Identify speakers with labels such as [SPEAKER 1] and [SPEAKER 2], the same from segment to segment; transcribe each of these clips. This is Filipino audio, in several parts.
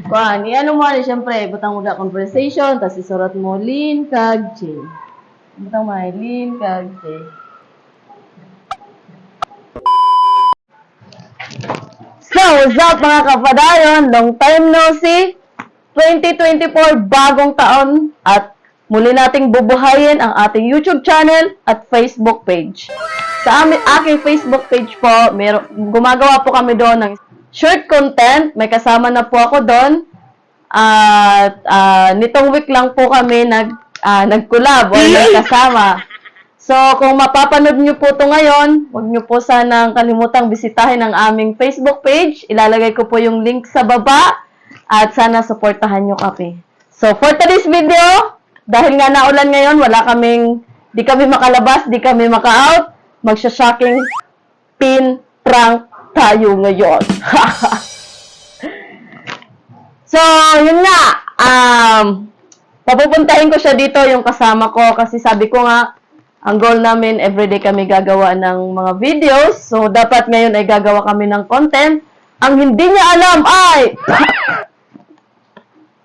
[SPEAKER 1] Kuan, ano mo ni syempre, butang mo da conversation, tapos isurat mo Lin kag J. Butang mo Lin kag J. So, what's up mga kapadayon? Long time no see. 2024, bagong taon at muli nating bubuhayin ang ating YouTube channel at Facebook page. Sa aking Facebook page po, gumagawa po kami doon ng short content. May kasama na po ako doon. At nitong week lang po kami nag-collab o nagkasama. So, kung mapapanood nyo po ito ngayon, huwag nyo po sanang kalimutang bisitahin ang aming Facebook page. Ilalagay ko po yung link sa baba at sana supportahan nyo kami. So, for today's video, dahil nga naulan ngayon, di kami makalabas, di kami maka-out, magsha-shocking pin prank tayo ngayon. So, yun nga, papupuntahin ko siya dito, yung kasama ko, kasi sabi ko nga, ang goal namin, everyday kami gagawa ng mga videos. So, dapat ngayon ay gagawa kami ng content. Ang hindi niya alam ay,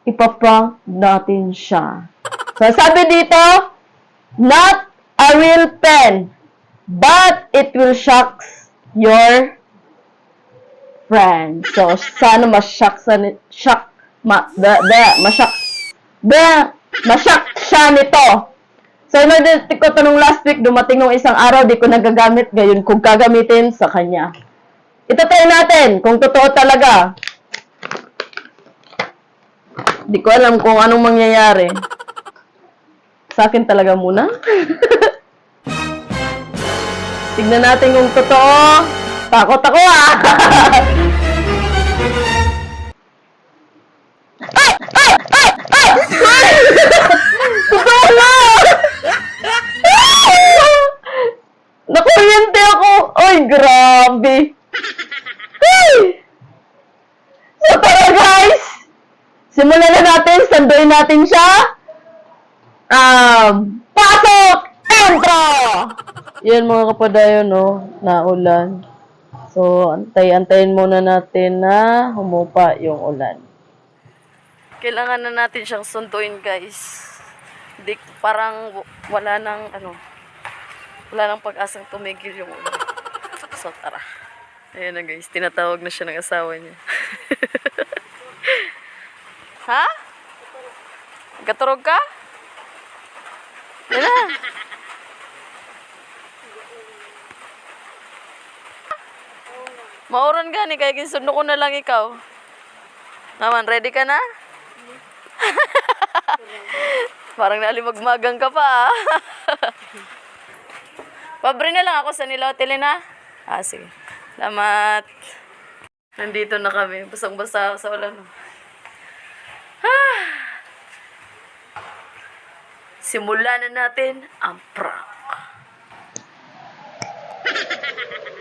[SPEAKER 1] ipaprank natin siya. So, sabi dito, not a real pen, but it will shock your friend. So, sana ma-shock siya nito. So, in-order ko ito nung last week, dumating nung isang araw, di ko nagagamit, gayon kung gagamitin sa kanya. Ito tayo natin, kung totoo talaga. Di ko alam kung anong mangyayari. Sa akin talaga muna. Tignan natin kung totoo. Takot ako ah! Totoo na! Nakuryente ako! Ay, grabe! Hey! So, tara guys! Simulan na natin, sanduin natin siya. Pasok! Intro! Yan mga kapadayon, no? Naulan. So, antayin muna natin na humupa yung ulan. Kailangan na natin siyang sunduin, guys. Parang wala nang pag-asang tumigil yung ulan. So, tara. Ayan na, guys. Tinatawag na siya ng asawa niya. Ha? Gaturog ka? Yan na. Mauran gani, kaya kinsundo ko na lang ikaw. Naman, ready ka na? Parang nalimagmagang ka pa, ah. Pabre na lang ako sa nilotelin, ha? Sige. Salamat. Nandito na kami. Basang-basa sa ulan. Simulan na natin ang prank.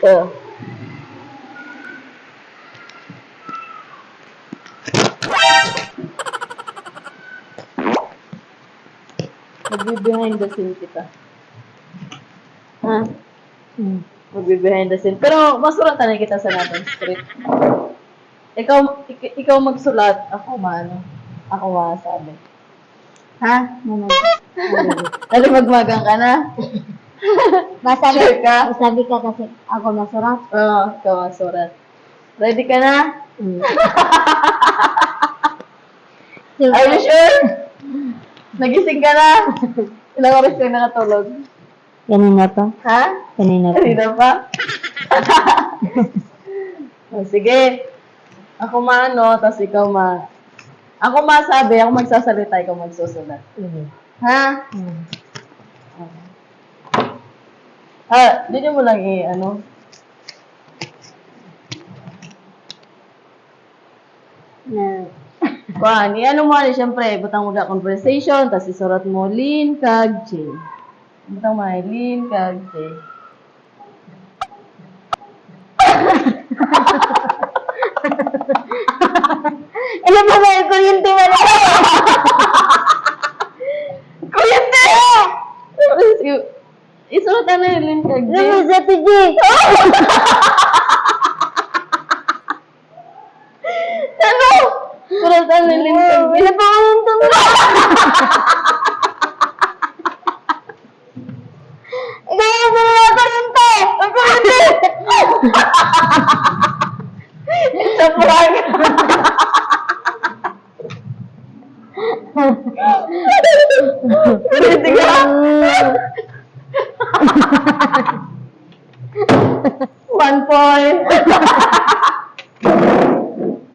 [SPEAKER 1] Oh. Magbe-behind the scene kita. Ha? Magbe-behind the scene. Pero masulatan na kita sa natin script. Ikaw magsulat. Ako masabi. Ha? Nalimagmagang ka na?
[SPEAKER 2] Masabi
[SPEAKER 1] Sure ka?
[SPEAKER 2] Masabi ka kasi ako masurat.
[SPEAKER 1] Oo, ikaw masulat. Ready ka na? Are you sure? Nagising ka na? Ilang oras ka nakatulog?
[SPEAKER 2] Kanina pa.
[SPEAKER 1] Ha?
[SPEAKER 2] Kanina pa.
[SPEAKER 1] Kanina pa? Sige. Ako tapos ikaw Ako masabi, ako magsasalita, ikaw magsusulat. Ha? Dito mo lang Kuan, mo siyempre, butang mo da conversation, tapos isurat mo Lin kag J. Butang mo Lin kag J.
[SPEAKER 2] Ano ba ba yung kuryente mo na?
[SPEAKER 1] Kuryente! Isulat na yung Lin kag J.
[SPEAKER 2] Ano sa TJ?
[SPEAKER 1] Ano? Pero Nasaan na lintong?
[SPEAKER 2] Wala pa ako lintong. Kaya ko na kuryente. Ang kuryente.
[SPEAKER 1] Sa prank. Kuryente ka? 1 point.